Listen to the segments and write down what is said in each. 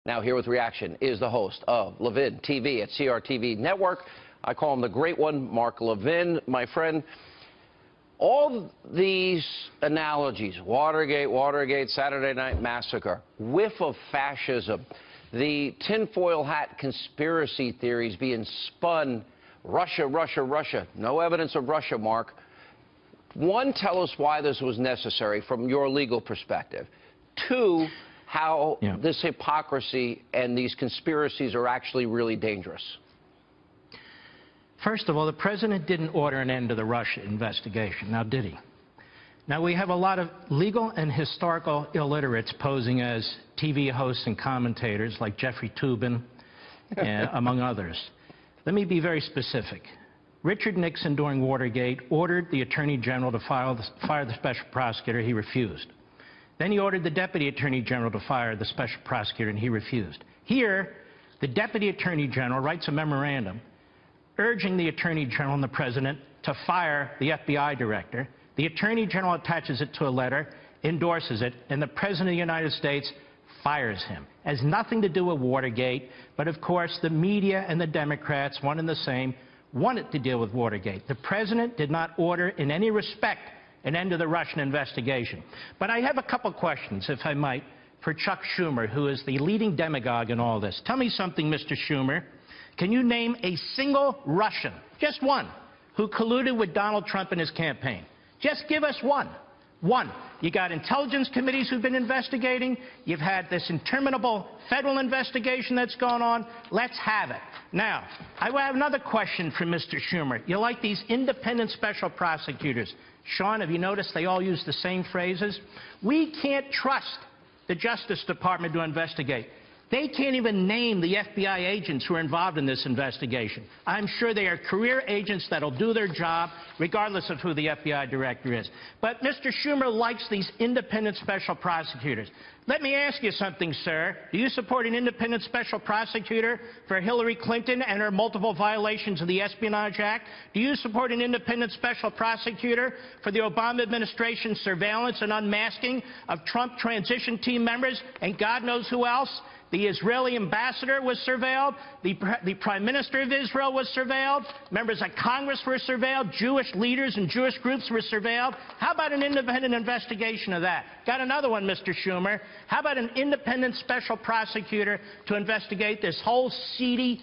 Now here with reaction is the host of Levin TV at CRTV Network. I call him the Great One, Mark Levin. My friend, all these analogies, Watergate, Saturday Night Massacre, whiff of fascism, the tinfoil hat conspiracy theories being spun, Russia. No evidence of Russia, Mark. One, tell us why this was necessary from your legal perspective. Two, how this hypocrisy and these conspiracies are actually really dangerous. First of all, the president didn't order an end to the Russia investigation. Now, did he? Now, we have a lot of legal and historical illiterates posing as TV hosts and commentators like Jeffrey Toobin, among others. Let me be very specific. Richard Nixon, during Watergate, ordered the Attorney General to fire the special prosecutor. He refused. Then he ordered the Deputy Attorney General to fire the special prosecutor, and he refused. Here, the Deputy Attorney General writes a memorandum urging the Attorney General and the President to fire the FBI Director. The Attorney General attaches it to a letter, endorses it, and the President of the United States fires him. It has nothing to do with Watergate, but of course the media and the Democrats, one and the same, wanted to deal with Watergate. The President did not order in any respect an end to the Russian investigation. But I have a couple questions, if I might, for Chuck Schumer, who is the leading demagogue in all this. Tell me something, Mr. Schumer. Can you name a single Russian, just one, who colluded with Donald Trump in his campaign? Just give us one. One. You got intelligence committees who've been investigating. You've had this interminable federal investigation that's gone on. Let's have it. Now, I have another question for Mr. Schumer. You like these independent special prosecutors. Sean, have you noticed they all use the same phrases? We can't trust the Justice Department to investigate. They can't even name the FBI agents who are involved in this investigation. I'm sure they are career agents that'll do their job regardless of who the FBI director is. But Mr. Schumer likes these independent special prosecutors. Let me ask you something, sir. Do you support an independent special prosecutor for Hillary Clinton and her multiple violations of the Espionage Act? Do you support an independent special prosecutor for the Obama administration's surveillance and unmasking of Trump transition team members and God knows who else? The Israeli ambassador was surveilled. The Prime Minister of Israel was surveilled. Members of Congress were surveilled. Jewish leaders and Jewish groups were surveilled. How about an independent investigation of that? Got another one, Mr. Schumer. How about an independent special prosecutor to investigate this whole seedy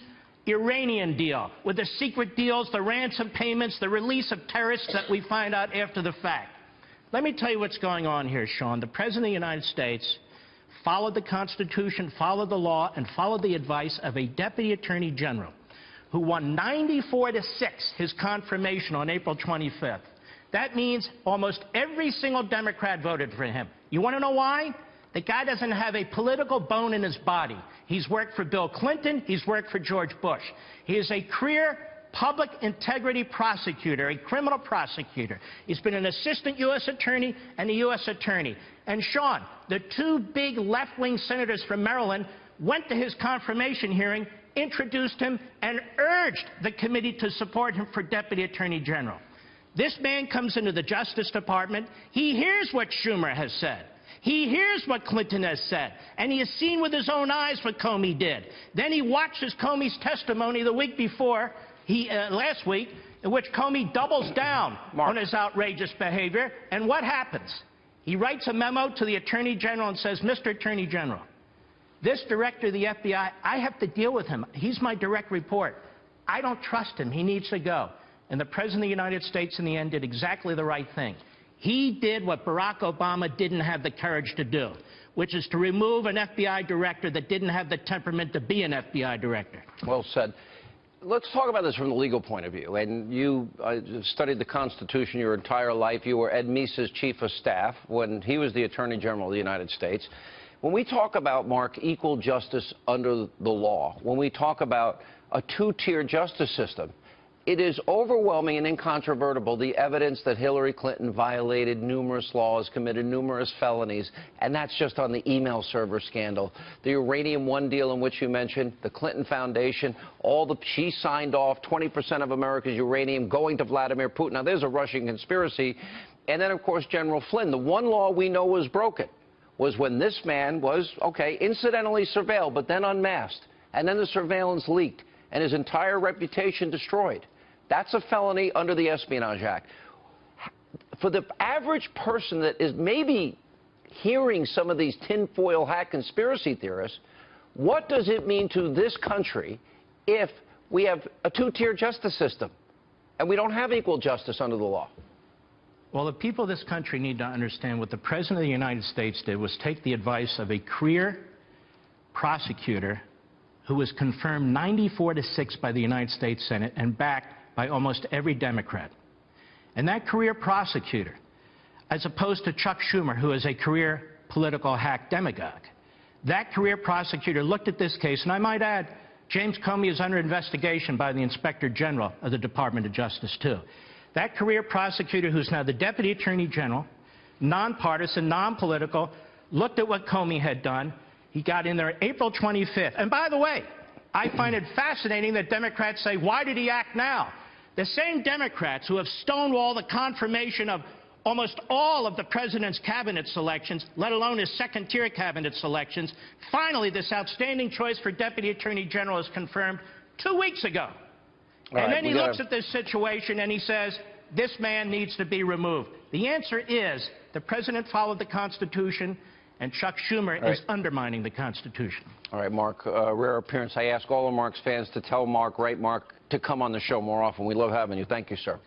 Iranian deal with the secret deals, the ransom payments, the release of terrorists that we find out after the fact? Let me tell you what's going on here, Sean. The President of the United States followed the Constitution, followed the law, and followed the advice of a Deputy Attorney General who won 94-6 his confirmation on April 25th. That means almost every single Democrat voted for him. You want to know why? The guy doesn't have a political bone in his body. He's worked for Bill Clinton. He's worked for George Bush. He is a career public integrity prosecutor, a criminal prosecutor. He's been an assistant U.S. attorney and a U.S. attorney. And Sean, the two big left-wing senators from Maryland went to his confirmation hearing, introduced him, and urged the committee to support him for Deputy Attorney General. This man comes into the Justice Department. He hears what Schumer has said. He hears what Clinton has said, and he has seen with his own eyes what Comey did. Then he watches Comey's testimony the week before, last week, in which Comey doubles down on his outrageous behavior, and what happens? He writes a memo to the Attorney General and says, Mr. Attorney General, this director of the FBI, I have to deal with him. He's my direct report. I don't trust him. He needs to go. And the President of the United States, in the end, did exactly the right thing. He did what Barack Obama didn't have the courage to do, which is to remove an FBI director that didn't have the temperament to be an FBI director. Well said. Let's talk about this from the legal point of view. And you studied the Constitution your entire life. You were Ed Meese's chief of staff when he was the Attorney General of the United States. When we talk about, Mark, equal justice under the law, when we talk about a two-tier justice system, it is overwhelming and incontrovertible, the evidence that Hillary Clinton violated numerous laws, committed numerous felonies, and that's just on the email server scandal. The Uranium One deal in which you mentioned, the Clinton Foundation, she signed off 20% of America's uranium going to Vladimir Putin. Now, there's a Russian conspiracy. And then, of course, General Flynn. The one law we know was broken was when this man was, okay, incidentally surveilled, but then unmasked, and then the surveillance leaked, and his entire reputation destroyed. That's a felony under the Espionage Act. For the average person that is maybe hearing some of these tinfoil hat conspiracy theorists, what does it mean to this country if we have a two-tier justice system and we don't have equal justice under the law? Well, the people of this country need to understand what the President of the United States did was take the advice of a career prosecutor who was confirmed 94-6 by the United States Senate and backed by almost every Democrat. And that career prosecutor, as opposed to Chuck Schumer, who is a career political hack demagogue, that career prosecutor looked at this case, and I might add, James Comey is under investigation by the Inspector General of the Department of Justice, too. That career prosecutor, who's now the Deputy Attorney General, nonpartisan, non-political, looked at what Comey had done. He got in there April 25th. And by the way, I find it fascinating that Democrats say, why did he act now? The same Democrats who have stonewalled the confirmation of almost all of the president's cabinet selections, let alone his second-tier cabinet selections, finally this outstanding choice for Deputy Attorney General is confirmed 2 weeks ago. And then he looks at this situation and he says, this man needs to be removed. The answer is the president followed the Constitution, and Chuck Schumer is undermining the Constitution. All right, Mark, rare appearance. I ask all of Mark's fans to tell Mark, to come on the show more often. We love having you. Thank you, sir.